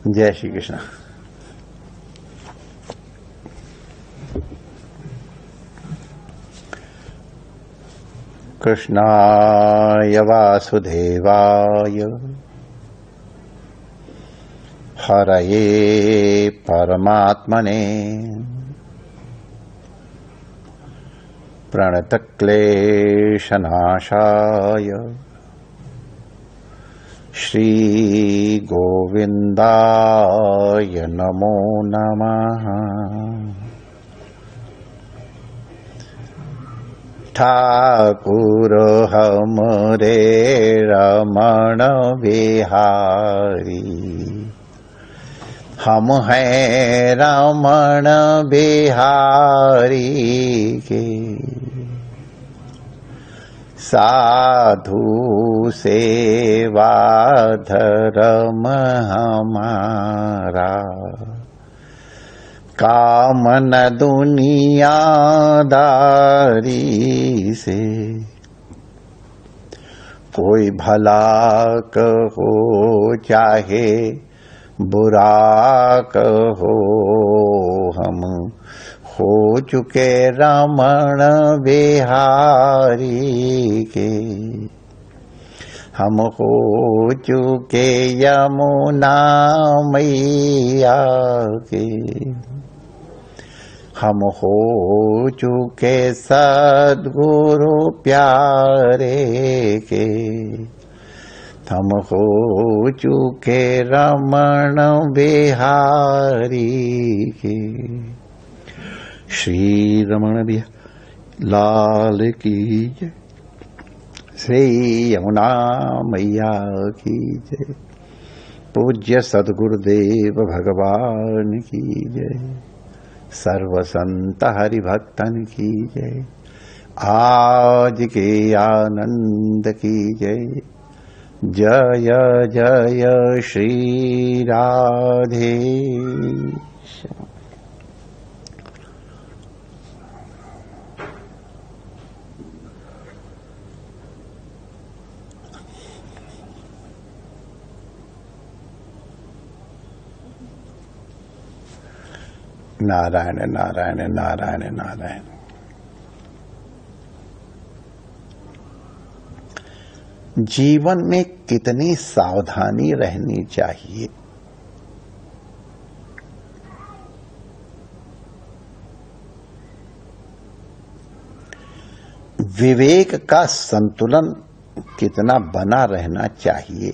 जय श्री कृष्ण। कृष्णाय वासुदेवाय हरये परमात्मने प्रणतक्लेशनाशाय श्री गोविंदाय नमो नमः। ठाकुर हमरे रमण बिहारी, हम हैं रमण बिहारी के साधु सेवा धर्म हमारा, काम न दुनियादारी से। कोई भला कहो चाहे बुरा कहो, हम हो चुके रमण बिहारी के, हम हो चुके यमुना मैया के, हम हो चुके सद्गुरु प्यारे के, हम हो चुके रमण बिहारी के। श्री रमण बिहारी लाल की जय, श्री यमुना मैया की जय, पूज्य सद्गुरुदेव भगवान की जय, सर्व संत हरिभक्तन की जय, आज के आनंद की जय। जय जय श्री राधे। नारायण नारायण नारायण नारायण। जीवन में कितनी सावधानी रहनी चाहिए। विवेक का संतुलन कितना बना रहना चाहिए।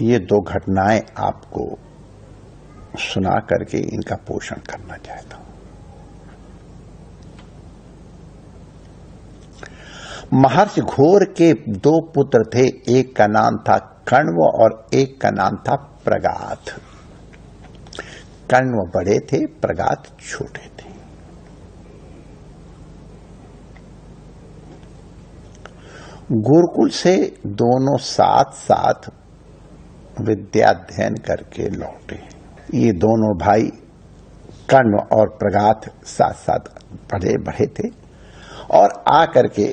ये दो घटनाएं आपको सुना करके इनका पोषण करना चाहता हूं। महर्षि घोर के दो पुत्र थे, एक का नाम था कण्व और एक का नाम था प्रगाथ। कण्व बड़े थे, प्रगाथ छोटे थे। गुरुकुल से दोनों साथ साथ विद्याध्ययन करके लौटे। ये दोनों भाई कण्व और प्रगाथ साथ साथ पढ़े बढ़े थे और आकर के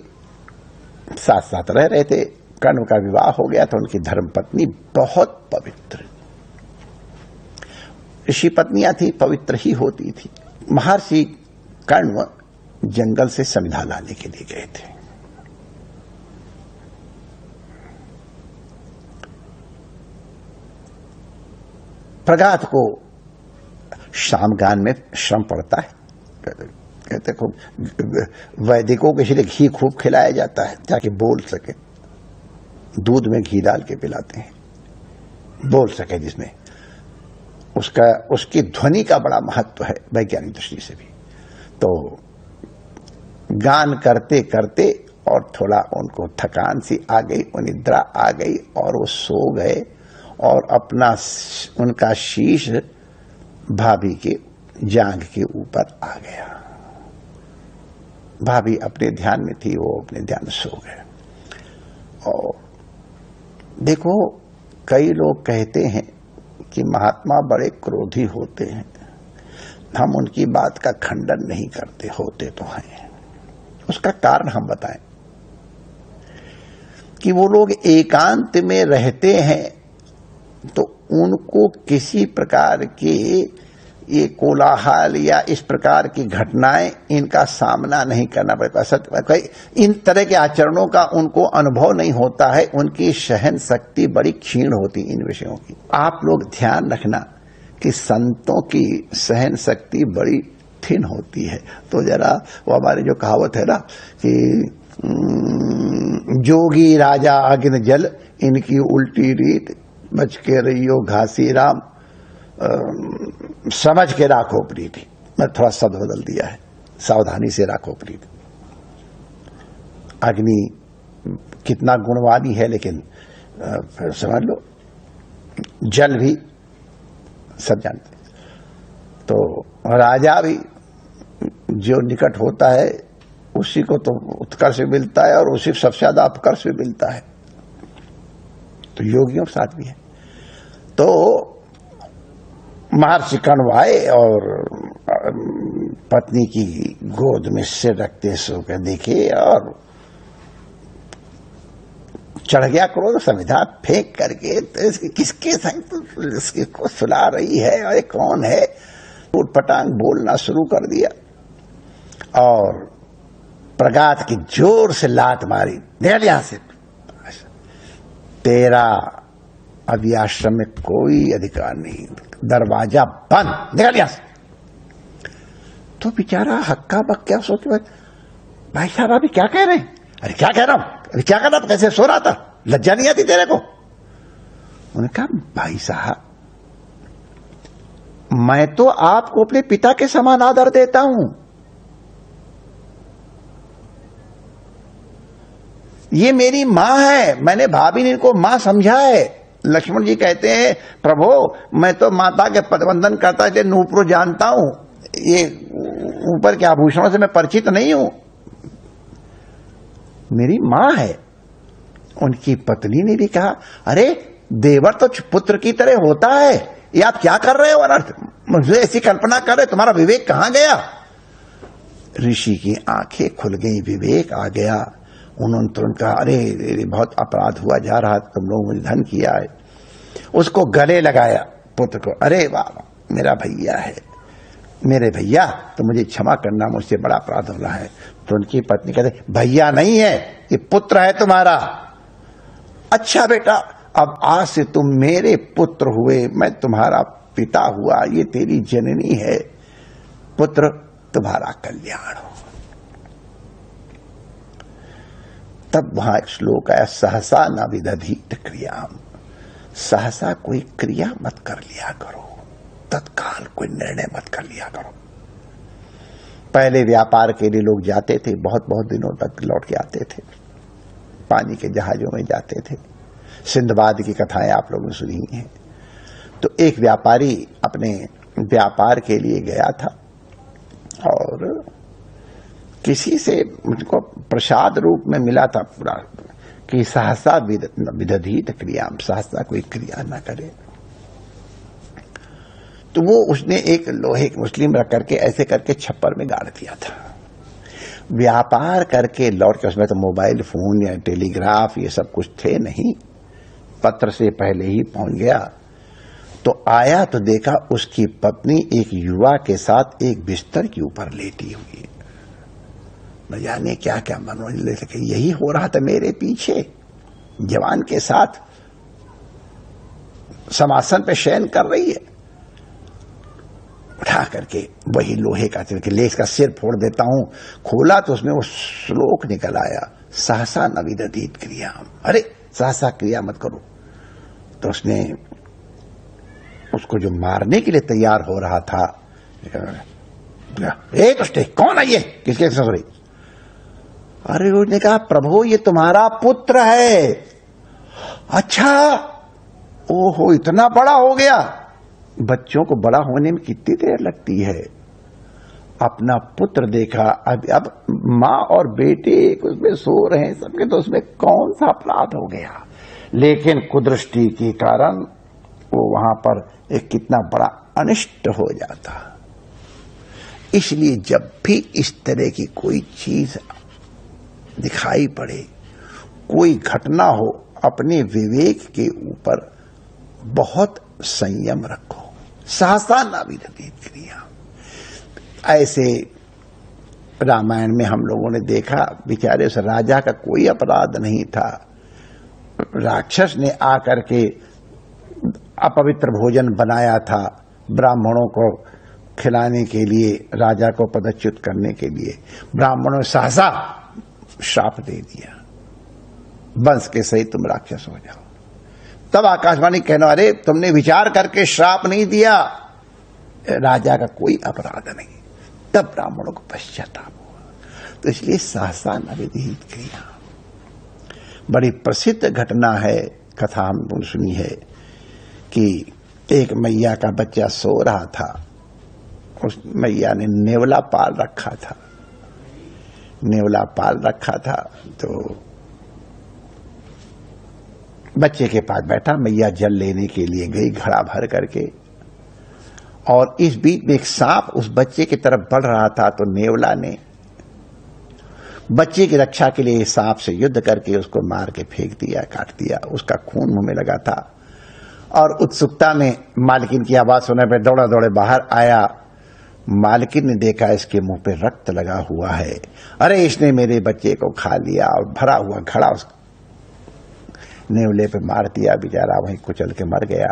साथ साथ रह रहे थे। कण्व का विवाह हो गया था, उनकी धर्मपत्नी बहुत पवित्र, ऋषि पत्नियां थी, पवित्र ही होती थी। महर्षि कण्व जंगल से समिधा लाने के लिए गए थे। प्रगाथ को शामगान में श्रम पड़ता है। कहते खूब वैदिकों के इसलिए घी खूब खिलाया जाता है ताकि बोल सके। दूध में घी डाल के पिलाते हैं, बोल सके, जिसमें उसकी ध्वनि का बड़ा महत्व है वैज्ञानिक दृष्टि से भी। तो गान करते करते और थोड़ा उनको थकान सी आ गई, निद्रा आ गई और वो सो गए और अपना उनका शीश भाभी के जांघ के ऊपर आ गया। भाभी अपने ध्यान में थी, वो अपने ध्यान में सो गए। और देखो, कई लोग कहते हैं कि महात्मा बड़े क्रोधी होते हैं। हम उनकी बात का खंडन नहीं करते, होते तो हैं। उसका कारण हम बताएं। कि वो लोग एकांत में रहते हैं तो उनको किसी प्रकार के ये कोलाहल या इस प्रकार की घटनाएं इनका सामना नहीं करना पड़ता। सत्य इन तरह के आचरणों का उनको अनुभव नहीं होता है, उनकी सहन शक्ति बड़ी क्षीण होती इन विषयों की। आप लोग ध्यान रखना कि संतों की सहन शक्ति बड़ी थिन होती है। तो जरा वो हमारी जो कहावत है ना कि जोगी राजा अग्नि जल, इनकी उल्टी रीत, बच के रहियो घासी राम, समझ के राखो प्रीति। मैं थोड़ा शब्द बदल दिया है, सावधानी से राखो प्रीति। अग्नि कितना गुणवानी है, लेकिन फिर समझ लो जल भी सब जानते। तो राजा भी जो निकट होता है उसी को तो उत्कर्ष मिलता है और उसी को सबसे ज्यादा अपकर्ष भी मिलता है। तो योगियों के साथ भी है। तो महर्षि कण्वाए और पत्नी की गोद में सिर रखते सोकर देखे और चढ़ गया क्रोध, संविधा फेंक करके तो किसके संग इसको सुला रही है और ये कौन है, उटपटांग बोलना शुरू कर दिया और प्रगात की जोर से लात मारी, निकल यहां से, तेरा अभी आश्रम में कोई अधिकार नहीं, दरवाजा बंद, निकल यहां से। तो बेचारा हक्का बक्का सोच भाई साहब अभी क्या कह रहे हैं? अरे क्या कह रहा हूं, अरे क्या कर रहा था, कैसे सो रहा था, लज्जा नहीं आती तेरे को? उन्होंने कहा भाई साहब मैं तो आपको अपने पिता के समान आदर देता हूं, ये मेरी मां है, मैंने भाभी ने इनको मां समझा है। लक्ष्मण जी कहते हैं प्रभु मैं तो माता के पदवंदन करता है, नूपुर जानता हूं, ये ऊपर के आभूषणों से मैं परिचित नहीं हूं, मेरी मां है। उनकी पत्नी ने भी कहा अरे देवर तो पुत्र की तरह होता है, ये आप क्या कर रहे हो अनर्थ, मुझे ऐसी कल्पना कर रहे, तुम्हारा विवेक कहां गया? ऋषि की आंखें खुल गई, विवेक आ गया। उन्होंने तुरंत कहा अरे बहुत अपराध हुआ जा रहा, तुम लोग मुझे धन किया है। उसको गले लगाया पुत्र को, अरे वाह मेरा भैया है, मेरे भैया तो मुझे क्षमा करना, मुझसे बड़ा अपराध हो रहा है। तो उनकी पत्नी कहते भैया नहीं है, ये पुत्र है तुम्हारा। अच्छा बेटा अब आज से तुम मेरे पुत्र हुए, मैं तुम्हारा पिता हुआ, ये तेरी जननी है, पुत्र तुम्हारा कल्याण हो। तब वहां एक श्लोक आया, सहसा न विदधीत क्रियाम, सहसा कोई क्रिया मत कर लिया करो, तत्काल कोई निर्णय मत कर लिया करो। पहले व्यापार के लिए लोग जाते थे, बहुत बहुत दिनों तक लौट के आते थे, पानी के जहाजों में जाते थे। सिंधबाद की कथाएं आप लोगों ने सुनी हैं। तो एक व्यापारी अपने व्यापार के लिए गया था और किसी से मुझको प्रसाद रूप में मिला था पूरा कि सहसा विदधीत क्रिया, सहसा कोई क्रिया ना करे। तो वो उसने एक लोहे की मुस्लिम रख करके ऐसे करके छप्पर में गाड़ दिया था। व्यापार करके लौट के, उसमें तो मोबाइल फोन या टेलीग्राफ ये सब कुछ थे नहीं, पत्र से पहले ही पहुंच गया। तो आया तो देखा उसकी पत्नी एक युवा के साथ एक बिस्तर के ऊपर लेटी हुई, न जाने क्या क्या मनोरंजन ले सके। यही हो रहा था मेरे पीछे, जवान के साथ समासन पे शयन कर रही है। उठा करके वही लोहे का लेस का सिर फोड़ देता हूं, खोला तो उसमें वो श्लोक निकल आया, सहसा न विदधीत क्रिया, अरे सहसा क्रिया मत करो। तो उसने उसको जो मारने के लिए तैयार हो रहा था, दुष्टे कौन है ये, किसके ससुरी? अरे उसने कहा प्रभु ये तुम्हारा पुत्र है। अच्छा, ओहो इतना बड़ा हो गया। बच्चों को बड़ा होने में कितनी देर लगती है। अपना पुत्र देखा, अब माँ और बेटे उसमें सो रहे हैं सबके, तो उसमें कौन सा अपराध हो गया। लेकिन कुदृष्टि के कारण वो वहां पर एक कितना बड़ा अनिष्ट हो जाता। इसलिए जब भी इस तरह की कोई चीज दिखाई पड़े कोई घटना हो, अपने विवेक के ऊपर बहुत संयम रखो, सहसा न विरहित क्रिया। ऐसे रामायण में हम लोगों ने देखा, बेचारे उस राजा का कोई अपराध नहीं था, राक्षस ने आकर के अपवित्र भोजन बनाया था ब्राह्मणों को खिलाने के लिए, राजा को पदच्युत करने के लिए। ब्राह्मणों ने सहसा श्राप दे दिया, वंश के सहित तुम राक्षस हो जाओ। तब आकाशवाणी कहना, अरे तुमने विचार करके श्राप नहीं दिया, राजा का कोई अपराध नहीं। तब ब्राह्मणों को पश्चाताप हुआ। तो इसलिए सहसा न विरहित क्रिया बड़ी प्रसिद्ध घटना है, कथा हमने सुनी है कि एक मैया का बच्चा सो रहा था, उस मैया ने नेवला पाल रखा था। नेवला पाल रखा था तो बच्चे के पास बैठा, मैया जल लेने के लिए गई घड़ा भर करके, और इस बीच में एक सांप उस बच्चे की तरफ बढ़ रहा था। तो नेवला ने बच्चे की रक्षा के लिए सांप से युद्ध करके उसको मार के फेंक दिया, काट दिया। उसका खून मुंह में लगा था और उत्सुकता में मालकिन की आवाज सुनने पर दौड़ा दौड़े बाहर आया। मालकिन ने देखा इसके मुंह पे रक्त लगा हुआ है, अरे इसने मेरे बच्चे को खा लिया, और भरा हुआ घड़ा उस नेवले पे मार दिया। बेचारा वहीं कुचल के मर गया।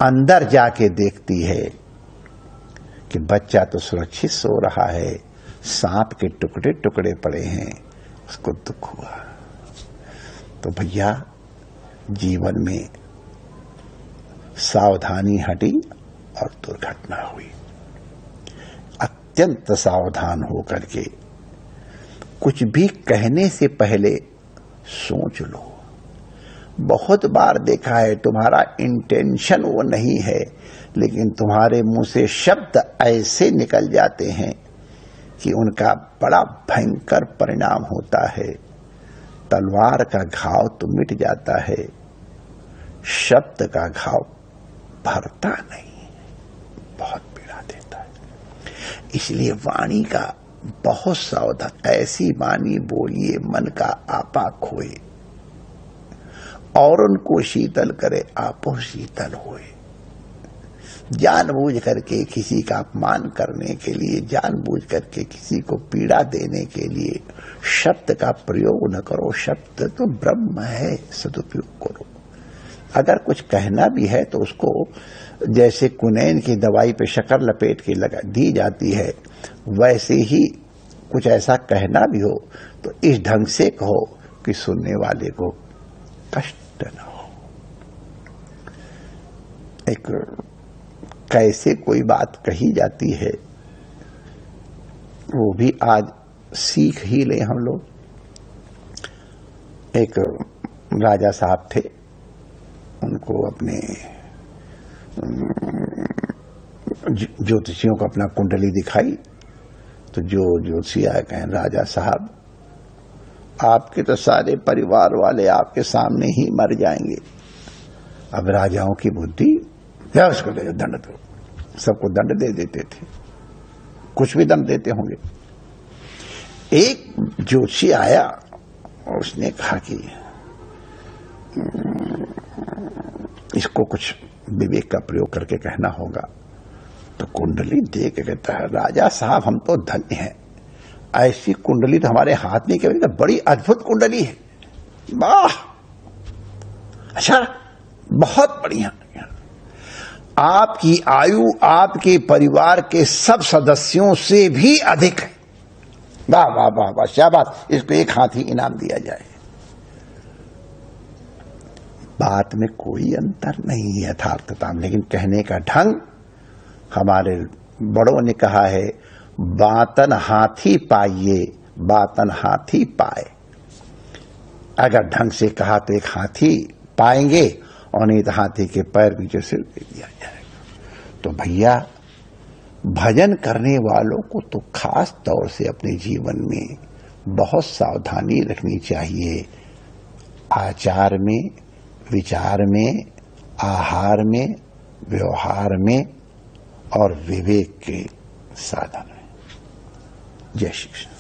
अंदर जाके देखती है कि बच्चा तो सुरक्षित सो रहा है, सांप के टुकड़े टुकड़े पड़े हैं। उसको दुख हुआ। तो भैया जीवन में सावधानी हटी और दुर्घटना हुई। अत्यंत सावधान होकर के कुछ भी कहने से पहले सोच लो। बहुत बार देखा है, तुम्हारा इंटेंशन वो नहीं है, लेकिन तुम्हारे मुंह से शब्द ऐसे निकल जाते हैं कि उनका बड़ा भयंकर परिणाम होता है। तलवार का घाव तो मिट जाता है, शब्द का घाव भरता नहीं, बहुत पीड़ा देता है। इसलिए वाणी का बहुत सावधान, ऐसी वाणी बोलिए मन का आपा खोए, और उनको शीतल करे आपो शीतल होए। जानबूझ करके किसी का अपमान करने के लिए, जानबूझ करके किसी को पीड़ा देने के लिए शब्द का प्रयोग न करो। शब्द तो ब्रह्म है, सदुपयोग करो। अगर कुछ कहना भी है तो उसको जैसे कुनैन की दवाई पे शक्कर लपेट के लगा दी जाती है, वैसे ही कुछ ऐसा कहना भी हो तो इस ढंग से कहो कि सुनने वाले को कष्ट न हो। एक कैसे कोई बात कही जाती है वो भी आज सीख ही ले हम लोग। एक राजा साहब थे, उनको अपने ज्योतिषियों को अपना कुंडली दिखाई तो जो ज्योतिषी आए कहें, राजा साहब आपके तो सारे परिवार वाले आपके सामने ही मर जाएंगे। अब राजाओं की बुद्धि, या उसको दे दंड दो, सबको दंड दे देते थे, कुछ भी दंड देते होंगे। एक ज्योतिषी आया और उसने कहा कि इसको कुछ विवेक का प्रयोग करके कहना होगा। तो कुंडली दे के कहता है, राजा साहब हम तो धन्य हैं, ऐसी कुंडली तो हमारे हाथ में कभी, बड़ी अद्भुत कुंडली है, वाह, अच्छा, बहुत बढ़िया। आपकी आयु आपके परिवार के सब सदस्यों से भी अधिक है, वाह वाह वाह वाह, शाबाश, इसको एक हाथी इनाम दिया जाए। बात में कोई अंतर नहीं है यथार्थता में, लेकिन कहने का ढंग, हमारे बड़ों ने कहा है, बातन हाथी पाइए बातन हाथी पाए। अगर ढंग से कहा तो एक हाथी पाएंगे, और नहीं तो हाथी के पैर पीछे सिर दे दिया जाएगा। तो भैया भजन करने वालों को तो खास तौर से अपने जीवन में बहुत सावधानी रखनी चाहिए। आचार में, विचार में, आहार में, व्यवहार में और विवेक के साधन में। जय श्री कृष्ण।